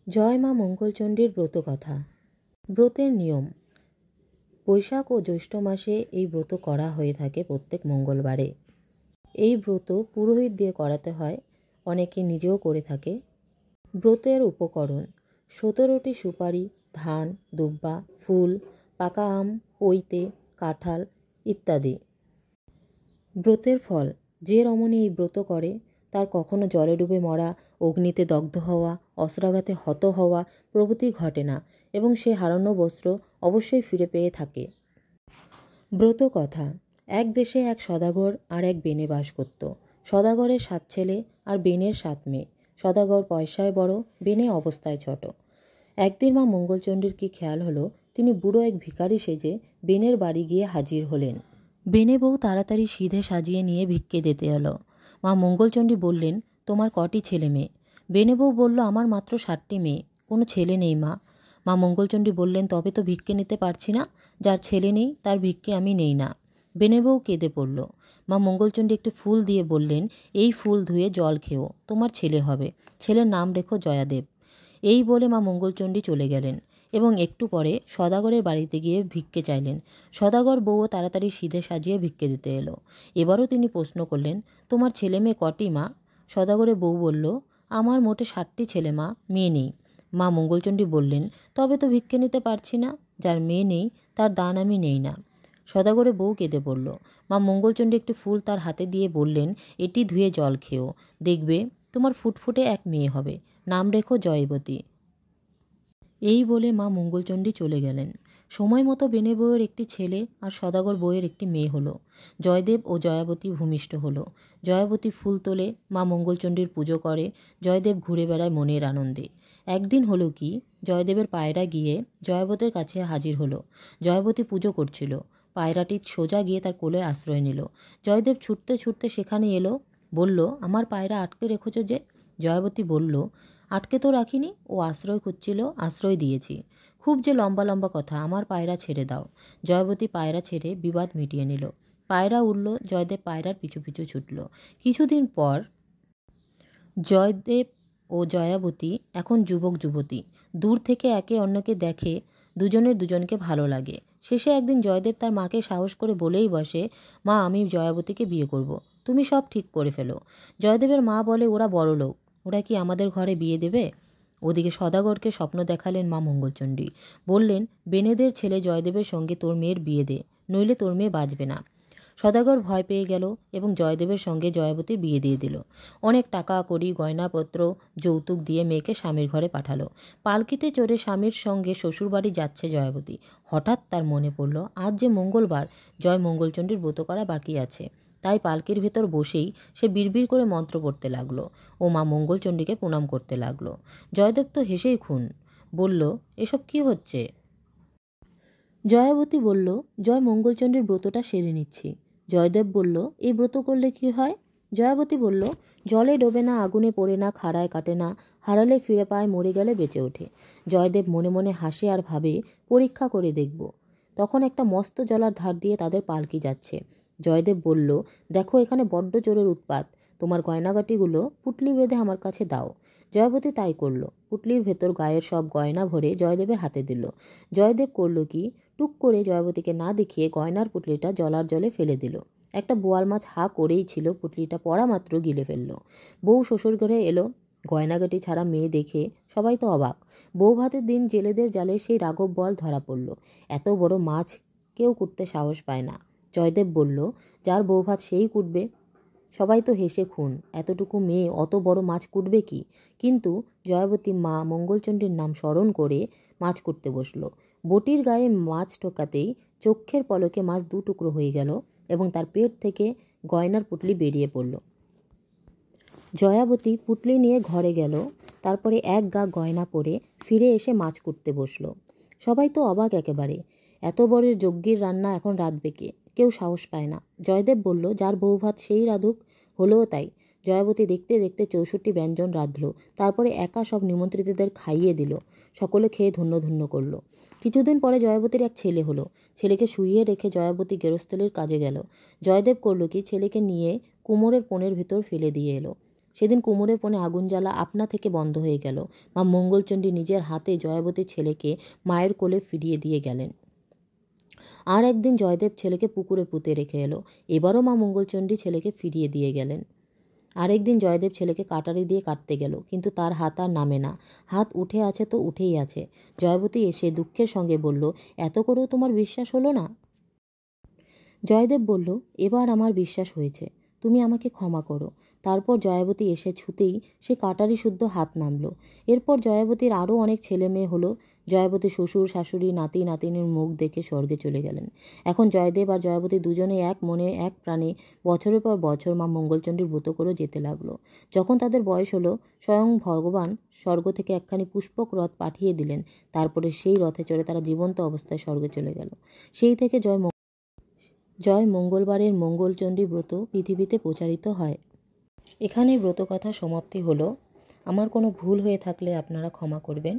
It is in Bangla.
জয় মা মঙ্গলচণ্ডীর ব্রত কথা। ব্রতের নিয়ম। বৈশাখ ও জ্যৈষ্ঠ মাসে এই ব্রত করা হয়ে থাকে প্রত্যেক মঙ্গলবারে। এই ব্রত পুরোহিত দিয়ে করাতে হয়, অনেকে নিজেও করে থাকে। ব্রতের উপকরণ: 17টি সুপারি, ধান, দুব্বা, ফুল, পাকা আম, পৈতে, কাঁঠাল ইত্যাদি। ব্রতের ফল: যে রমণী এই ব্রত করে তার কখনো জলে ডুবে মরা, অগ্নিতে দগ্ধ হওয়া, অস্ত্রাঘাতে হত হওয়া প্রভৃতি ঘটে না এবং সে হারানো বস্ত্র অবশ্যই ফিরে পেয়ে থাকে। ব্রত কথা: এক দেশে এক সদাগর আর এক বেনে বাস করত। সদাগরের 7 ছেলে আর বেনের 7 মেয়ে। সদাগর পয়সায় বড়, বেনে অবস্থায় ছোট। একদিন মা মঙ্গলচণ্ডীর কি খেয়াল হলো, তিনি বুড়ো এক ভিখারি সেজে বেনের বাড়ি গিয়ে হাজির হলেন। বেনে বউ তাড়াতাড়ি সিধে সাজিয়ে নিয়ে ভিক্ষে দিতে এলো। মা মঙ্গলচণ্ডী বললেন, তোমার কটি ছেলে মেয়ে? বেনে বউ বলল, আমার মাত্র 7টি মেয়ে, কোনো ছেলে নেই মা। মা মঙ্গলচণ্ডী বললেন, তবে তো ভিক্ষে নিতে পারছি না, যার ছেলে নেই তার ভিক্ষে আমি নেই না। বেনে বউ কেঁদে পড়ল। মা মঙ্গলচণ্ডী একটি ফুল দিয়ে বললেন, এই ফুল ধুয়ে জল খেও, তোমার ছেলে হবে, ছেলের নাম রেখো জয়াদেব। এই বলে মা মঙ্গলচণ্ডী চলে গেলেন এবং একটু পরে সদাগরের বাড়িতে গিয়ে ভিক্ষে চাইলেন। সদাগর বউও তাড়াতাড়ি সিধে সাজিয়ে ভিক্ষে দিতে এলো। এবারও তিনি প্রশ্ন করলেন, তোমার ছেলে মেয়ে কটি মা? সদাগরের বউ বলল, আমার মোটে 7টি ছেলে মা, মেয়ে নেই। মা মঙ্গলচণ্ডী বললেন, তবে তো ভিক্ষে নিতে পারছি না, যার মেয়ে নেই তার দান আমি নেই না। সদাগরের বউ কেঁদে পড়ল। মা মঙ্গলচণ্ডী একটি ফুল তার হাতে দিয়ে বললেন, এটি ধুয়ে জল খেও, দেখবে তোমার ফুটফুটে এক মেয়ে হবে, নাম রেখো জয়বতী। এই বলে মা মঙ্গলচণ্ডী চলে গেলেন। সময় মতো বেনে বউয়ের একটি ছেলে আর সদাগর বউয়ের একটি মেয়ে হলো। জয়দেব ও জয়াবতী ভূমিষ্ঠ হলো। জয়াবতী ফুল তোলে, মা মঙ্গলচণ্ডীর পুজো করে, জয়দেব ঘুরে বেড়ায় মনের আনন্দে। একদিন হলো কি, জয়দেবের পায়রা গিয়ে জয়াবতীর কাছে হাজির হলো। জয়াবতী পুজো করছিল। পায়রাটি সোজা গিয়ে তার কোলে আশ্রয় নিল। জয়দেব ছুটতে ছুটতে সেখানে এলো, বলল, আমার পায়রা আটকে রেখেছ যে? জয়াবতী বলল, আটকে তো রাখিনি, ও আশ্রয় খুঁজছিল, আশ্রয় দিয়েছি। খুব যে লম্বা লম্বা কথা, আমার পায়রা ছেড়ে দাও। জয়াবতী পায়রা ছেড়ে বিবাদ মিটিয়ে নিল। পায়রা উড়ল, জয়দেব পায়রার পিছু পিছু ছুটল। কিছুদিন পর জয়দেব ও জয়াবতী এখন যুবক যুবতী। দূর থেকে একে অন্যকে দেখে দুজনের দুজনকে ভালো লাগে। শেষে একদিন জয়দেব তার মাকে সাহস করে বলেই বসে, মা, আমি জয়াবতীকে বিয়ে করব, তুমি সব ঠিক করে ফেলো। জয়দেবের মা বলে, ওরা বড়লোক, ওরা কি আমাদের ঘরে বিয়ে দেবে? ওদিকে সদাগরকে স্বপ্ন দেখালেন মা মঙ্গলচণ্ডী। বললেন, বেনেদের ছেলে জয়দেবের সঙ্গে তোর মেয়ের বিয়ে দে, নইলে তোর মেয়ে বাঁচবে না। সদাগর ভয় পেয়ে গেল এবং জয়দেবের সঙ্গে জয়াবতীর বিয়ে দিয়ে দিল। অনেক টাকা কড়ি গয়নাপত্র যৌতুক দিয়ে মেয়েকে স্বামীর ঘরে পাঠালো। পালকিতে চড়ে স্বামীর সঙ্গে শ্বশুরবাড়ি যাচ্ছে জয়াবতী। হঠাৎ তার মনে পড়ল, আজ যে মঙ্গলবার, জয় মঙ্গলচণ্ডীর ব্রত করা বাকি আছে। তাই পালকির ভেতর বসেই সে বিড়বিড় করে মন্ত্র পড়তে লাগলো ও মা মঙ্গলচণ্ডীকে প্রণাম করতে লাগলো। জয়দেব তো হেসেই খুন, বলল, এসব কি হচ্ছে? জয়াবতী বলল, জয় মঙ্গলচণ্ডীর ব্রতটা সেরে নিচ্ছি। জয়দেব বলল, এই ব্রত করলে কি হয়? জয়াবতী বলল, জলে ডোবে না, আগুনে পড়ে না, খাড়ায় কাটে না, হারালে ফিরে পায়, মরে গেলে বেঁচে ওঠে। জয়দেব মনে মনে হাসে আর ভাবে, পরীক্ষা করে দেখব। তখন একটা মস্ত জলার ধার দিয়ে তাদের পালকি যাচ্ছে। জয়দেব বলল, দেখো এখানে বড্ড জোরের উৎপাত, তোমার গয়নাগাটিগুলো পুটলি বেঁধে আমার কাছে দাও। জয়াবতী তাই করলো। পুটলির ভেতর গায়ের সব গয়না ভরে জয়দেবের হাতে দিল। জয়দেব করল কি, টুক করে জয়াবতীকে না দেখিয়ে গয়নার পুটলিটা জলার জলে ফেলে দিল। একটা বোয়াল মাছ হা করেই ছিল, পুটলিটা পড়া মাত্র গিলে ফেলল। বউ শ্বশুর ঘরে এলো। গয়নাগাটি ছাড়া মেয়ে দেখে সবাই তো অবাক। বউ ভাতের দিন জেলেদের জালে সেই রাঘব বোয়াল ধরা পড়ল। এত বড় মাছ কেউ কুটতে সাহস পায় না। জয়দেব বলল, যার বউ ভাত সেই কুটবে। সবাই তো হেসে খুন, এতটুকু মেয়ে অত বড় মাছ কুটবে কি? কিন্তু জয়াবতী মা মঙ্গলচণ্ডীর নাম স্মরণ করে মাছ কুটতে বসলো। বটির গায়ে মাছ ঠোকাতেই চক্ষের পলকে মাছ 2 টুকরো হয়ে গেল এবং তার পেট থেকে গয়নার পুটলি বেরিয়ে পড়ল। জয়াবতী পুটলি নিয়ে ঘরে গেল। তারপরে এক গা গয়না পরে ফিরে এসে মাছ কুটতে বসলো। সবাই তো অবাক একেবারে। এত বড় যজ্ঞের রান্না এখন রাঁধবে কে? কেউ সাহস পায় না। জয়দেব বলল, যার বউ ভাত সেই রাঁধুক। হলোও তাই। জয়াবতী দেখতে দেখতে 64 ব্যঞ্জন রাঁধল। তারপরে একা সব নিমন্ত্রিতদের খাইয়ে দিল। সকলে খেয়ে ধন্য ধন্য করলো। কিছুদিন পরে জয়াবতীর এক ছেলে হলো। ছেলেকে শুইয়ে রেখে জয়াবতী গেরস্থলীর কাজে গেল। জয়দেব করল কি, ছেলেকে নিয়ে কুমোরের পনের ভেতর ফেলে দিয়ে এলো। সেদিন কোমরে পণে আগুন জ্বালা আপনা থেকে বন্ধ হয়ে গেল। মা মঙ্গলচণ্ডী নিজের হাতে জয়াবতীর ছেলেকে মায়ের কোলে ফিরিয়ে দিয়ে গেলেন। আর একদিন জয়দেব ছেলেকে পুকুরে পুঁতে রেখে এলো। এবারও মা মঙ্গলচণ্ডী ছেলেকে ফিরিয়ে দিয়ে গেলেন। আরেকদিন জয়দেব ছেলেকে কাটারি দিয়ে কাটতে গেল, কিন্তু তার হাত আর নামে না। হাত উঠে আছে তো উঠেই আছে। জয়াবতী এসে দুঃখের সঙ্গে বলল, এত করেও তোমার বিশ্বাস হলো না? জয়দেব বলল, এবার আমার বিশ্বাস হয়েছে, তুমি আমাকে ক্ষমা করো। তারপর জয়াবতী এসে ছুতেই সে কাটারি শুদ্ধ হাত নামল। এরপর জয়াবতীর আরও অনেক ছেলে মেয়ে হলো। জয়াবতী শ্বশুর শাশুড়ি নাতি নাতিনের মুখ দেখে স্বর্গে চলে গেলেন। এখন জয়দেব আর জয়াবতী দুজনে এক মনে এক প্রাণে বছরের পর বছর মা মঙ্গলচণ্ডীর ব্রত করেও যেতে লাগলো। যখন তাদের বয়স হলো, স্বয়ং ভগবান স্বর্গ থেকে একখানি পুষ্পক রথ পাঠিয়ে দিলেন। তারপরে সেই রথে চড়ে তারা জীবন্ত অবস্থায় স্বর্গে চলে গেল। সেই থেকে জয় মঙ্গলবারের মঙ্গলচণ্ডী ব্রত পৃথিবীতে প্রচারিত হয়। এখানেই ব্রতকথা সমাপ্তি হলো। আমার কোনো ভুল হয়ে থাকলে আপনারা ক্ষমা করবেন।